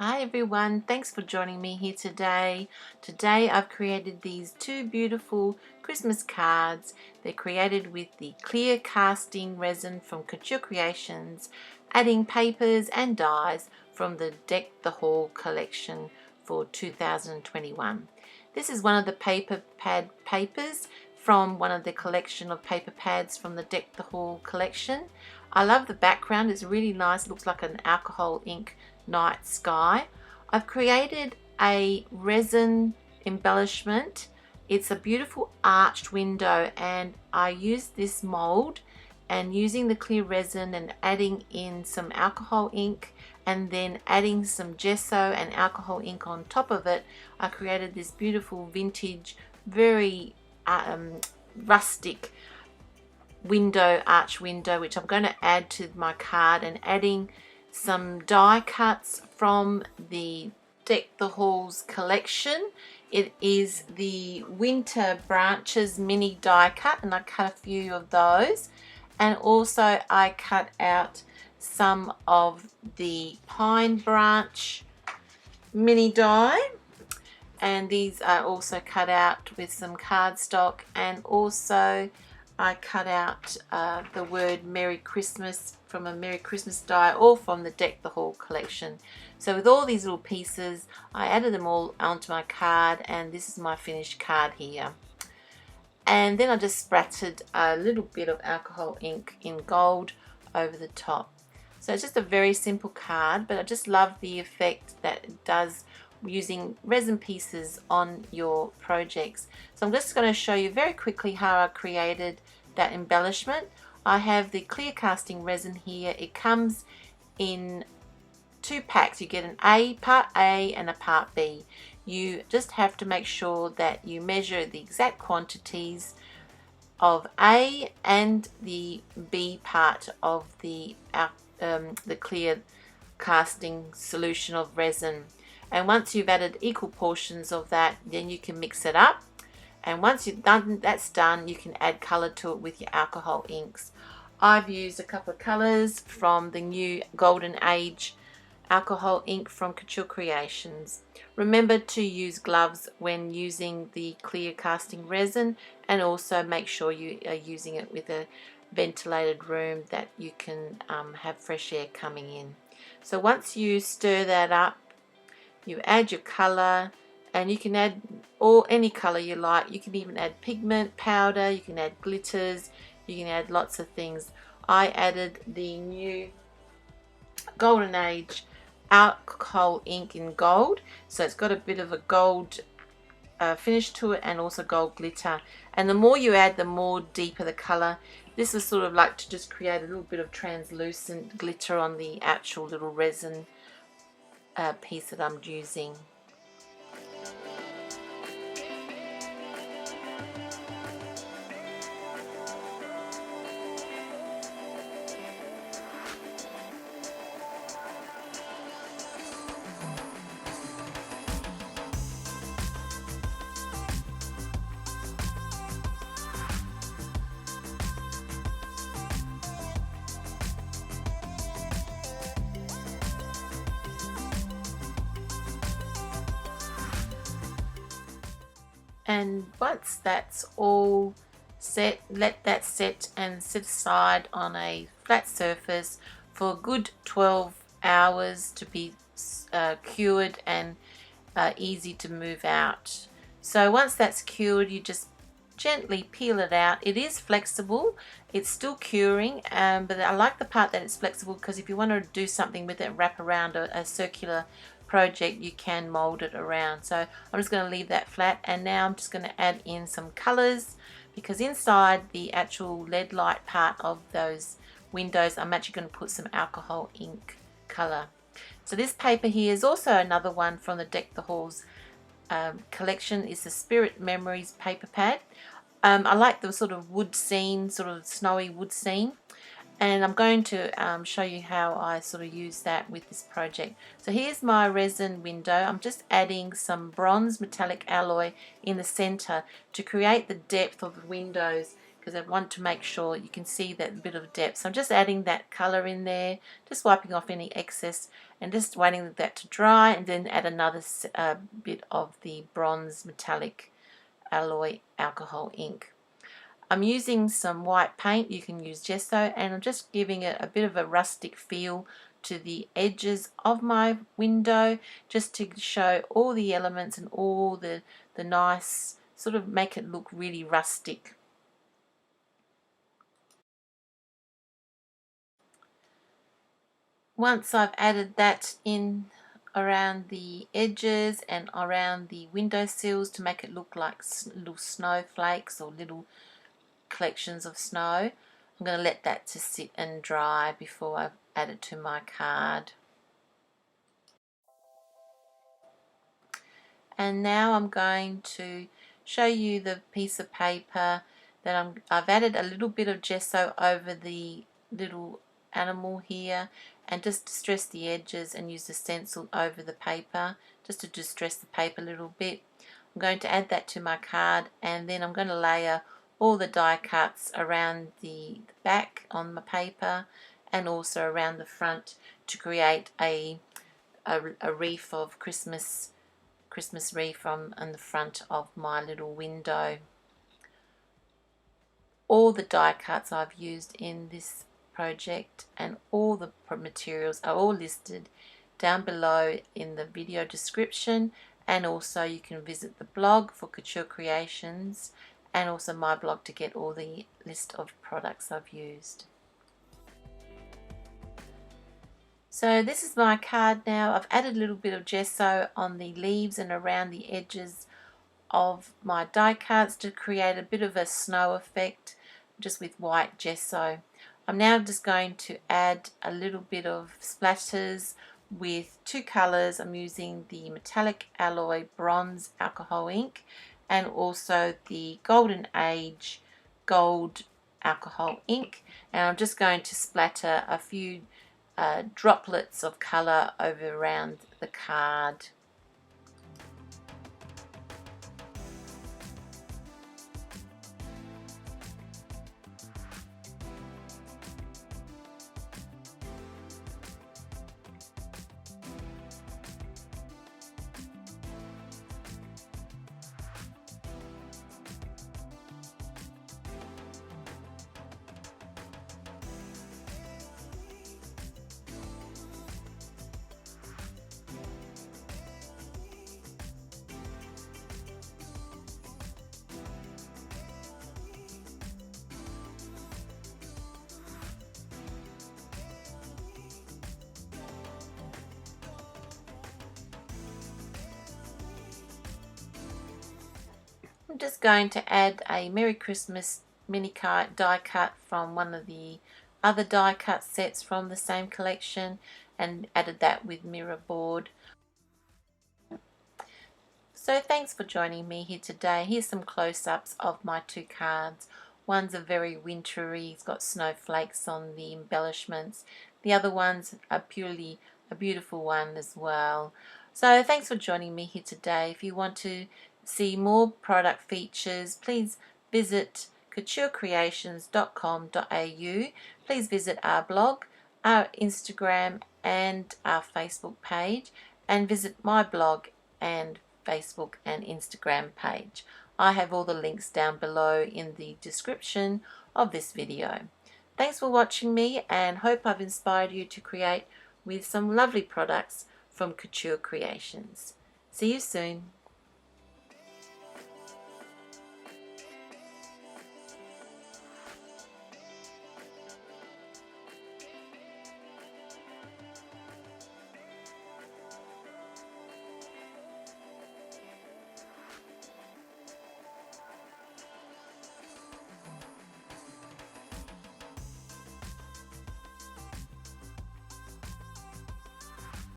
Hi everyone, thanks for joining me here today. Today I've created these two beautiful Christmas cards. They're created with the clear casting resin from Couture Creations, adding papers and dies from the Deck the Hall collection for 2021. This is one of the paper pad papers from one of the collection of paper pads from the Deck the Hall collection. I love the background, it's really nice, it looks like an alcohol ink night sky. I've created a resin embellishment. It's a beautiful arched window, and I used this mold and using the clear resin and adding in some alcohol ink and then adding some gesso and alcohol ink on top of it, I created this beautiful vintage, very rustic arch window, which I'm going to add to my card, and adding some die cuts from the Deck the Halls collection. It is the Winter Branches mini die cut, and I cut a few of those, and also I cut out some of the Pine Branch mini die, and these are also cut out with some cardstock, and also I cut out the word Merry Christmas from a Merry Christmas die, all from the Deck the Hall collection. So with all these little pieces, I added them all onto my card, and this is my finished card here. And then I just sprattered a little bit of alcohol ink in gold over the top. So it's just a very simple card, but I just love the effect that it does using resin pieces on your projects. So I'm just going to show you very quickly how I created that embellishment. I have the clear casting resin here. It comes in two packs. You get an part A and a part B. You just have to make sure that you measure the exact quantities of A and the B part of the clear casting solution of resin. And once you've added equal portions of that, then you can mix it up. And once that's done, you can add color to it with your alcohol inks. I've used a couple of colors from the new Golden Age alcohol ink from Couture Creations. Remember to use gloves when using the clear casting resin, and also make sure you are using it with a ventilated room that you can have fresh air coming in. So once you stir that up, you add your color, and you can add any color you like. You can even add pigment powder, you can add glitters, you can add lots of things. I added the new Golden Age alcohol ink in gold, so it's got a bit of a gold finish to it, and also gold glitter. And the more you add, the more deeper the color. This is sort of like to just create a little bit of translucent glitter on the actual little resin piece that I'm using. And once that's all set, let that set and sit aside on a flat surface for a good 12 hours to be cured and easy to move out. So once that's cured, you just gently peel it out. It is flexible, it's still curing, but I like the part that it's flexible, because if you want to do something with it, wrap around a circular project, you can mold it around. So I'm just going to leave that flat, and now I'm just going to add in some colors, because inside the actual LED light part of those windows, I'm actually going to put some alcohol ink color. So this paper here is also another one from the Deck the Halls collection. Is the Spirit Memories paper pad. I like the sort of wood scene, sort of snowy wood scene, and I'm going to show you how I sort of use that with this project. So here's my resin window. I'm just adding some bronze metallic alloy in the center to create the depth of the windows because I want to make sure you can see that bit of depth. So I'm just adding that colour in there, just wiping off any excess and just waiting that to dry, and then add another bit of the bronze metallic alloy alcohol ink. I'm using some white paint, you can use gesso, and I'm just giving it a bit of a rustic feel to the edges of my window, just to show all the elements and all the nice, sort of make it look really rustic. Once I've added that in around the edges and around the window sills to make it look like little snowflakes or little collections of snow, I'm going to let that to sit and dry before I add it to my card. And now I'm going to show you the piece of paper that I've added a little bit of gesso over the little animal here, and just distress the edges and use the stencil over the paper just to distress the paper a little bit. I'm going to add that to my card, and then I'm going to layer all the die cuts around the back on my paper and also around the front to create a wreath of Christmas wreath on the front of my little window. All the die cuts I've used in this project and all the materials are all listed down below in the video description, and also you can visit the blog for Couture Creations and also my blog to get all the list of products I've used. So this is my card now. I've added a little bit of gesso on the leaves and around the edges of my die cuts to create a bit of a snow effect just with white gesso. I'm now just going to add a little bit of splatters with two colors. I'm using the metallic alloy bronze alcohol ink and also the Golden Age gold alcohol ink, and I'm just going to splatter a few droplets of color over around the card. I'm just going to add a Merry Christmas mini die cut from one of the other die cut sets from the same collection, and added that with mirror board. So thanks for joining me here today. Here's some close-ups of my two cards. One's a very wintry, it's got snowflakes on the embellishments. The other one's are purely a beautiful one as well. So thanks for joining me here today. If you want to see more product features, please visit couturecreations.com.au. Please visit our blog, our Instagram and our Facebook page, and visit my blog and Facebook and Instagram page. I have all the links down below in the description of this video. Thanks for watching me, and hope I've inspired you to create with some lovely products from Couture Creations. See you soon.